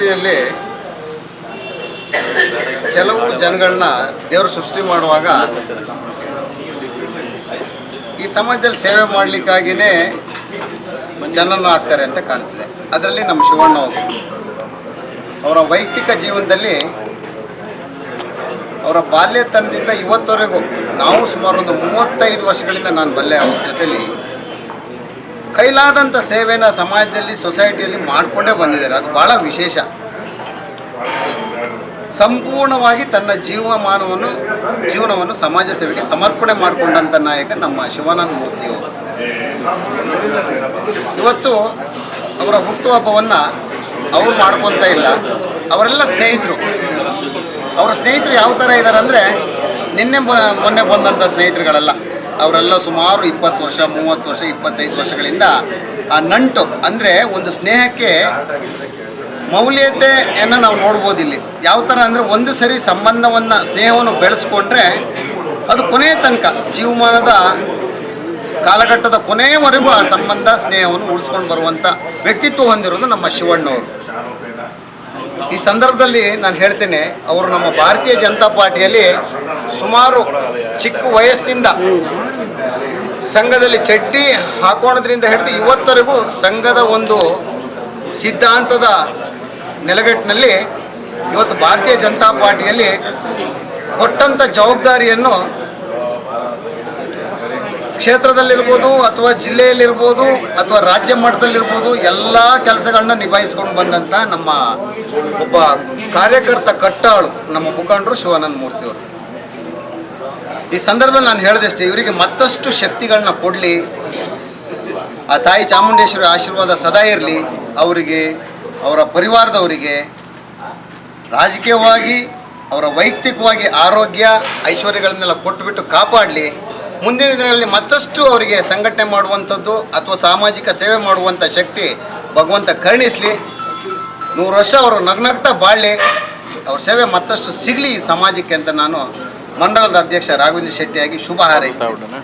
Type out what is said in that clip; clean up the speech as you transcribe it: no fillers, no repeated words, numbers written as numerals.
ಸೃಷ್ಟಿಯಲ್ಲಿ ಕೆಲವು ಜನಗಳನ್ನ ದೇವರು ಸೃಷ್ಟಿ ಮಾಡುವಾಗ ಈ ಸಮಾಜದಲ್ಲಿ ಸೇವೆ ಮಾಡಲಿಕ್ಕಾಗಿಯೇ ಜನರನ್ನು ಹಾಕ್ತಾರೆ ಅಂತ ಕಾಣ್ತದೆ. ಅದರಲ್ಲಿ ನಮ್ಮ ಶಿವಣ್ಣ ಅವರ ವೈಯಕ್ತಿಕ ಜೀವನದಲ್ಲಿ ಅವರ ಬಾಲ್ಯತನದಿಂದ ಇವತ್ತವರೆಗೂ ನಾವು ಸುಮಾರು ಒಂದು 35 ವರ್ಷಗಳಿಂದ ನಾನು ಬಲ್ಲೆ ಅವ್ರ ಜೊತೆಲಿ ಕೈಲಾದಂಥ ಸೇವೆನ ಸಮಾಜದಲ್ಲಿ ಸೊಸೈಟಿಯಲ್ಲಿ ಮಾಡಿಕೊಂಡೇ ಬಂದಿದ್ದಾರೆ. ಅದು ಭಾಳ ವಿಶೇಷ. ಸಂಪೂರ್ಣವಾಗಿ ತನ್ನ ಜೀವನವನ್ನು ಸಮಾಜ ಸೇವೆಗೆ ಸಮರ್ಪಣೆ ಮಾಡಿಕೊಂಡಂಥ ನಾಯಕ ನಮ್ಮ ಶಿವಾನಂದ ಮೂರ್ತಿಯವರು. ಇವತ್ತು ಅವರ ಹುಟ್ಟುಹಬ್ಬವನ್ನು ಅವ್ರು ಮಾಡ್ಕೊಳ್ತಾ ಇಲ್ಲ. ಅವರೆಲ್ಲ ಸ್ನೇಹಿತರು. ಅವರ ಸ್ನೇಹಿತರು ಯಾವ ಥರ ಇದ್ದಾರೆ ಅಂದರೆ ಮೊನ್ನೆ ಬಂದಂಥ ಸ್ನೇಹಿತರುಗಳಲ್ಲ. ಅವರೆಲ್ಲ ಸುಮಾರು 20 ವರ್ಷ 30 ವರ್ಷ 25 ವರ್ಷಗಳಿಂದ ಆ ನಂಟು ಅಂದರೆ ಒಂದು ಸ್ನೇಹಕ್ಕೆ ಮೌಲ್ಯತೆಯನ್ನು ನಾವು ನೋಡ್ಬೋದು. ಇಲ್ಲಿ ಯಾವ ಥರ ಅಂದರೆ ಒಂದು ಸರಿ ಸ್ನೇಹವನ್ನು ಬೆಳೆಸ್ಕೊಂಡ್ರೆ ಅದು ಕೊನೆಯ ತನಕ ಜೀವಮಾನದ ಕಾಲಘಟ್ಟದ ಕೊನೆಯವರೆಗೂ ಆ ಸ್ನೇಹವನ್ನು ಉಳಿಸ್ಕೊಂಡು ಬರುವಂಥ ವ್ಯಕ್ತಿತ್ವ ಹೊಂದಿರೋದು ನಮ್ಮ ಶಿವಣ್ಣವರು. ಈ ಸಂದರ್ಭದಲ್ಲಿ ನಾನು ಹೇಳ್ತೇನೆ, ಅವರು ನಮ್ಮ ಭಾರತೀಯ ಜನತಾ ಪಾರ್ಟಿಯಲ್ಲಿ ಸುಮಾರು ಚಿಕ್ಕ ವಯಸ್ಸಿನಿಂದ ಸಂಘದಲ್ಲಿ ಚಡ್ಡಿ ಹಾಕೋಣದ್ರಿಂದ ಹಿಡಿದು ಇವತ್ತರೆಗೂ ಸಂಘದ ಒಂದು ಸಿದ್ಧಾಂತದ ನೆಲೆಗಟ್ಟಿನಲ್ಲಿ ಇವತ್ತು ಭಾರತೀಯ ಜನತಾ ಪಾರ್ಟಿಯಲ್ಲಿ ಕೊಟ್ಟಂಥ ಜವಾಬ್ದಾರಿಯನ್ನು ಕ್ಷೇತ್ರದಲ್ಲಿರ್ಬೋದು ಅಥವಾ ಜಿಲ್ಲೆಯಲ್ಲಿರ್ಬೋದು ಅಥವಾ ರಾಜ್ಯ ಮಟ್ಟದಲ್ಲಿರ್ಬೋದು ಎಲ್ಲ ಕೆಲಸಗಳನ್ನ ನಿಭಾಯಿಸ್ಕೊಂಡು ಬಂದಂಥ ನಮ್ಮ ಒಬ್ಬ ಕಾರ್ಯಕರ್ತ ಕಟ್ಟಾಳು ನಮ್ಮ ಮುಖಂಡರು ಶಿವಾನಂದ ಮೂರ್ತಿಯವರು. ಈ ಸಂದರ್ಭದಲ್ಲಿ ನಾನು ಹೇಳಿದಷ್ಟೇ, ಇವರಿಗೆ ಮತ್ತಷ್ಟು ಶಕ್ತಿಗಳನ್ನ ಕೊಡಲಿ, ಆ ತಾಯಿ ಚಾಮುಂಡೇಶ್ವರಿ ಆಶೀರ್ವಾದ ಸದಾ ಇರಲಿ ಅವರಿಗೆ, ಅವರ ಪರಿವಾರದವರಿಗೆ. ರಾಜಕೀಯವಾಗಿ ಅವರ ವೈಯಕ್ತಿಕವಾಗಿ ಆರೋಗ್ಯ ಐಶ್ವರ್ಯಗಳನ್ನೆಲ್ಲ ಕೊಟ್ಟುಬಿಟ್ಟು ಕಾಪಾಡಲಿ. ಮುಂದಿನ ದಿನಗಳಲ್ಲಿ ಮತ್ತಷ್ಟು ಅವರಿಗೆ ಸಂಘಟನೆ ಮಾಡುವಂಥದ್ದು ಅಥವಾ ಸಾಮಾಜಿಕ ಸೇವೆ ಮಾಡುವಂಥ ಶಕ್ತಿ ಭಗವಂತ ಕರುಣಿಸಲಿ. 100 ವರ್ಷ ಅವರು ನಗ್ನಗ್ತಾ ಬಾಳಲಿ. ಅವ್ರ ಸೇವೆ ಮತ್ತಷ್ಟು ಸಿಗಲಿ ಈ ಸಮಾಜಕ್ಕೆ ಅಂತ ನಾನು ಮಂಡಲದ ಅಧ್ಯಕ್ಷ ರಾಘವೇಂದ್ರ ಶೆಟ್ಟಿಯಾಗಿ ಶುಭ ಹಾರೈಸ್ತೀನಿ.